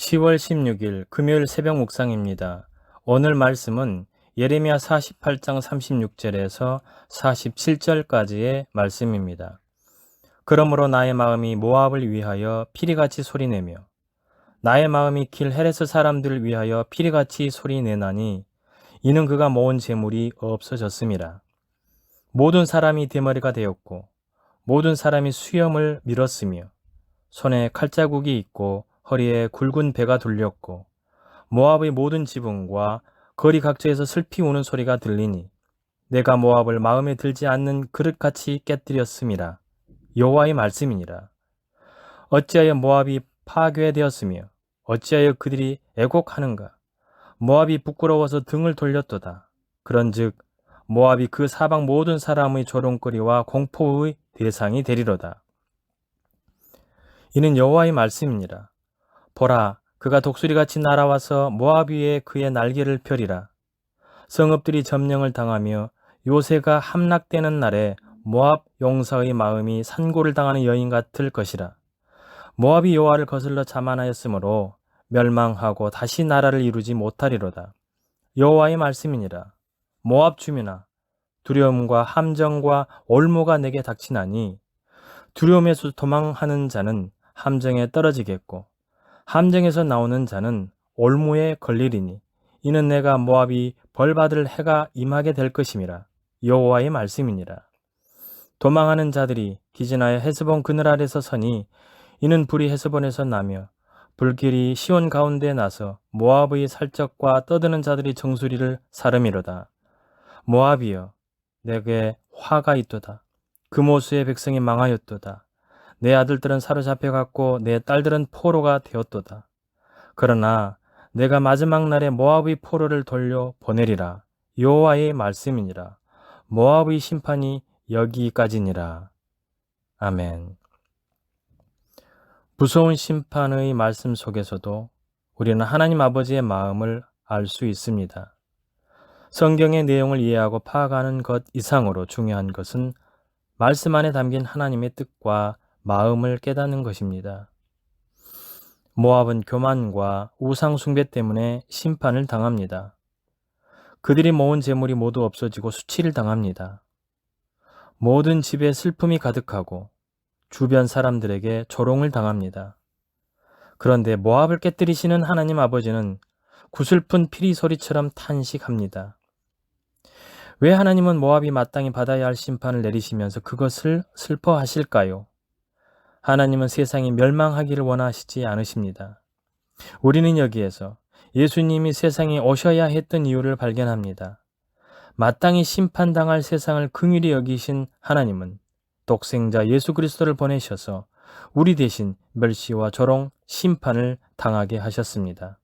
10월 16일 금요일 새벽 묵상입니다. 오늘 말씀은 예레미야 48장 36절에서 47절까지의 말씀입니다. 그러므로 나의 마음이 모압을 위하여 피리같이 소리내며 나의 마음이 길 헤레스 사람들을 위하여 피리같이 소리내나니 이는 그가 모은 재물이 없어졌음이라. 모든 사람이 대머리가 되었고 모든 사람이 수염을 밀었으며 손에 칼자국이 있고 허리에 굵은 배가 둘렸고 모압의 모든 지붕과 거리 각처에서 슬피 우는 소리가 들리니 내가 모압을 마음에 들지 않는 그릇같이 깨뜨렸음이라. 여호와의 말씀이니라. 어찌하여 모압이 파괴되었으며 어찌하여 그들이 애곡하는가. 모압이 부끄러워서 등을 돌렸도다. 그런즉 모압이 그 사방 모든 사람의 조롱거리와 공포의 대상이 되리로다. 이는 여호와의 말씀이니라. 보라, 그가 독수리같이 날아와서 모압 위에 그의 날개를 펴리라. 성읍들이 점령을 당하며 요새가 함락되는 날에 모압 용사의 마음이 산고를 당하는 여인 같을 것이라. 모압이 여호와를 거슬러 자만하였으므로 멸망하고 다시 나라를 이루지 못하리로다. 여호와의 말씀이니라. 모압 주민아, 두려움과 함정과 올무가 내게 닥치나니 두려움에서 도망하는 자는 함정에 떨어지겠고 함정에서 나오는 자는 올무에 걸리리니 이는 내가 모압이 벌받을 해가 임하게 될 것임이라. 여호와의 말씀이니라. 도망하는 자들이 기진하여 헤스본 그늘 아래서 서니 이는 불이 헤스본에서 나며 불길이 시온 가운데 나서 모압의 살적과 떠드는 자들이 정수리를 사름이로다. 모압이여, 내게 화가 있도다. 그모스의 백성이 망하였도다. 내 아들들은 사로잡혀갔고 내 딸들은 포로가 되었도다. 그러나 내가 마지막 날에 모압의 포로를 돌려 보내리라. 여호와의 말씀이니라. 모압의 심판이 여기까지니라. 아멘. 무서운 심판의 말씀 속에서도 우리는 하나님 아버지의 마음을 알 수 있습니다. 성경의 내용을 이해하고 파악하는 것 이상으로 중요한 것은 말씀 안에 담긴 하나님의 뜻과 마음을 깨닫는 것입니다. 모압은 교만과 우상 숭배 때문에 심판을 당합니다. 그들이 모은 재물이 모두 없어지고 수치를 당합니다. 모든 집에 슬픔이 가득하고 주변 사람들에게 조롱을 당합니다. 그런데 모압을 깨뜨리시는 하나님 아버지는 구슬픈 피리 소리처럼 탄식합니다. 왜 하나님은 모압이 마땅히 받아야 할 심판을 내리시면서 그것을 슬퍼하실까요? 하나님은 세상이 멸망하기를 원하시지 않으십니다. 우리는 여기에서 예수님이 세상에 오셔야 했던 이유를 발견합니다. 마땅히 심판당할 세상을 긍휼히 여기신 하나님은 독생자 예수 그리스도를 보내셔서 우리 대신 멸시와 조롱, 심판을 당하게 하셨습니다.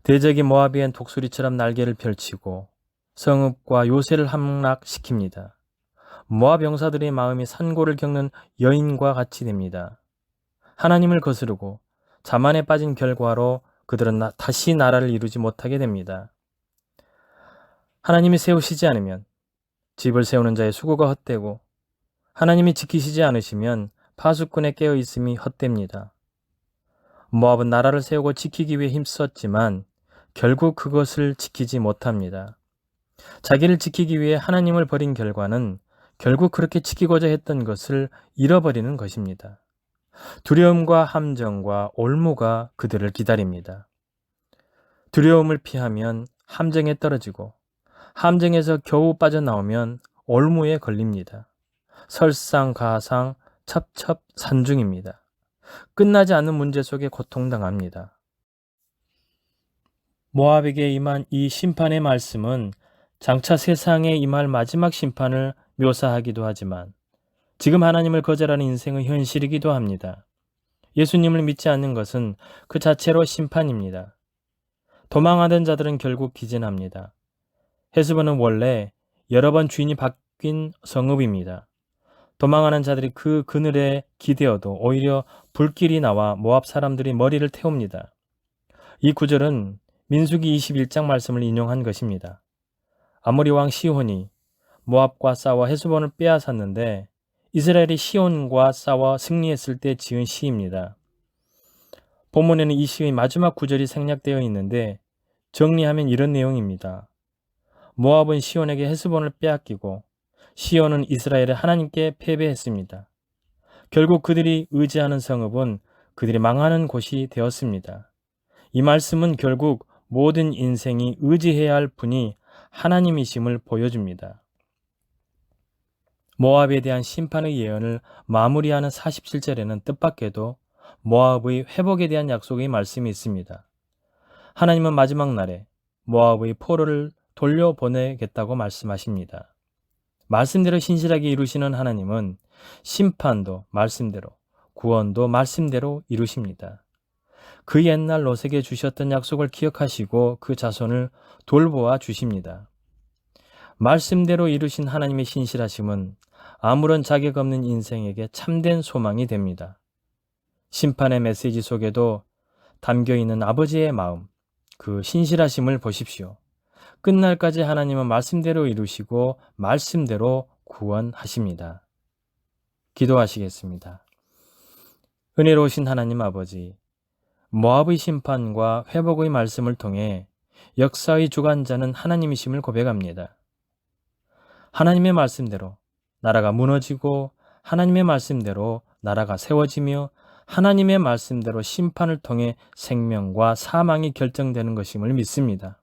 대적이 모압이엔 독수리처럼 날개를 펼치고 성읍과 요새를 함락시킵니다. 모압 용사들의 마음이 산고를 겪는 여인과 같이 됩니다. 하나님을 거스르고 자만에 빠진 결과로 그들은 다시 나라를 이루지 못하게 됩니다. 하나님이 세우시지 않으면 집을 세우는 자의 수고가 헛되고 하나님이 지키시지 않으시면 파수꾼의 깨어있음이 헛됩니다. 모압은 나라를 세우고 지키기 위해 힘썼지만 결국 그것을 지키지 못합니다. 자기를 지키기 위해 하나님을 버린 결과는 결국 그렇게 지키고자 했던 것을 잃어버리는 것입니다. 두려움과 함정과 올무가 그들을 기다립니다. 두려움을 피하면 함정에 떨어지고 함정에서 겨우 빠져나오면 올무에 걸립니다. 설상가상 첩첩산중입니다. 끝나지 않는 문제 속에 고통당합니다. 모압에게 임한 이 심판의 말씀은 장차 세상에 임할 마지막 심판을 묘사하기도 하지만 지금 하나님을 거절하는 인생의 현실이기도 합니다. 예수님을 믿지 않는 것은 그 자체로 심판입니다. 도망하던 자들은 결국 기진합니다. 헤스본은 원래 여러 번 주인이 바뀐 성읍입니다. 도망하는 자들이 그 그늘에 기대어도 오히려 불길이 나와 모압 사람들이 머리를 태웁니다. 이 구절은 민수기 21장 말씀을 인용한 것입니다. 아모리 왕 시혼이 모압과 싸워 헤스본을 빼앗았는데 이스라엘이 시온과 싸워 승리했을 때 지은 시입니다. 본문에는 이 시의 마지막 구절이 생략되어 있는데 정리하면 이런 내용입니다. 모압은 시온에게 헤스본을 빼앗기고 시온은 이스라엘의 하나님께 패배했습니다. 결국 그들이 의지하는 성읍은 그들이 망하는 곳이 되었습니다. 이 말씀은 결국 모든 인생이 의지해야 할 분이 하나님이심을 보여줍니다. 모압에 대한 심판의 예언을 마무리하는 47절에는 뜻밖에도 모압의 회복에 대한 약속의 말씀이 있습니다. 하나님은 마지막 날에 모압의 포로를 돌려보내겠다고 말씀하십니다. 말씀대로 신실하게 이루시는 하나님은 심판도 말씀대로, 구원도 말씀대로 이루십니다. 그 옛날 롯에게 주셨던 약속을 기억하시고 그 자손을 돌보아 주십니다. 말씀대로 이루신 하나님의 신실하심은 아무런 자격 없는 인생에게 참된 소망이 됩니다. 심판의 메시지 속에도 담겨 있는 아버지의 마음, 그 신실하심을 보십시오. 끝날까지 하나님은 말씀대로 이루시고 말씀대로 구원하십니다. 기도하시겠습니다. 은혜로우신 하나님 아버지, 모압의 심판과 회복의 말씀을 통해 역사의 주관자는 하나님이심을 고백합니다. 하나님의 말씀대로 나라가 무너지고 하나님의 말씀대로 나라가 세워지며 하나님의 말씀대로 심판을 통해 생명과 사망이 결정되는 것임을 믿습니다.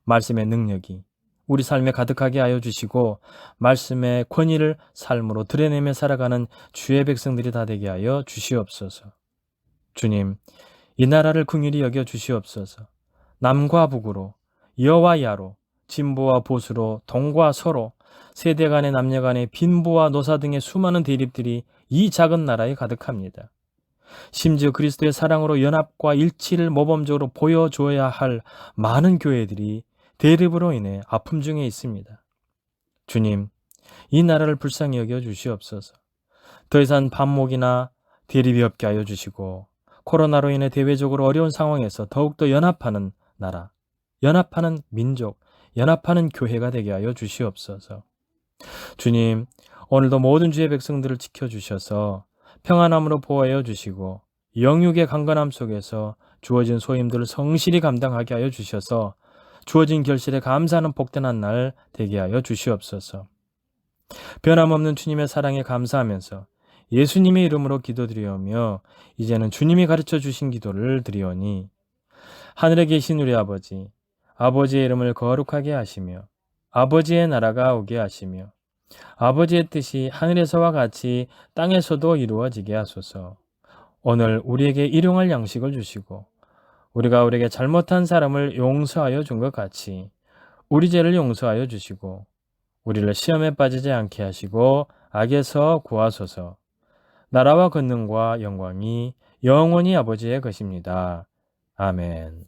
말씀의 능력이 우리 삶에 가득하게 하여 주시고 말씀의 권위를 삶으로 드러내며 살아가는 주의 백성들이 다 되게 하여 주시옵소서. 주님, 이 나라를 긍휼히 여겨 주시옵소서. 남과 북으로, 여와 야로, 진보와 보수로, 동과 서로, 세대 간의 남녀 간의 빈부와 노사 등의 수많은 대립들이 이 작은 나라에 가득합니다. 심지어 그리스도의 사랑으로 연합과 일치를 모범적으로 보여줘야 할 많은 교회들이 대립으로 인해 아픔 중에 있습니다. 주님, 이 나라를 불쌍히 여겨 주시옵소서. 더 이상 반목이나 대립이 없게 하여 주시고 코로나로 인해 대외적으로 어려운 상황에서 더욱더 연합하는 나라, 연합하는 민족, 연합하는 교회가 되게 하여 주시옵소서. 주님, 오늘도 모든 주의 백성들을 지켜주셔서 평안함으로 보호하여 주시고 영육의 강건함 속에서 주어진 소임들을 성실히 감당하게 하여 주셔서 주어진 결실에 감사하는 복된 한 날 되게 하여 주시옵소서. 변함없는 주님의 사랑에 감사하면서 예수님의 이름으로 기도드리오며 이제는 주님이 가르쳐 주신 기도를 드리오니 하늘에 계신 우리 아버지, 아버지의 이름을 거룩하게 하시며 아버지의 나라가 오게 하시며 아버지의 뜻이 하늘에서와 같이 땅에서도 이루어지게 하소서. 오늘 우리에게 일용할 양식을 주시고 우리가 우리에게 잘못한 사람을 용서하여 준 것 같이 우리 죄를 용서하여 주시고 우리를 시험에 빠지지 않게 하시고 악에서 구하소서. 나라와 권능과 영광이 영원히 아버지의 것입니다. 아멘.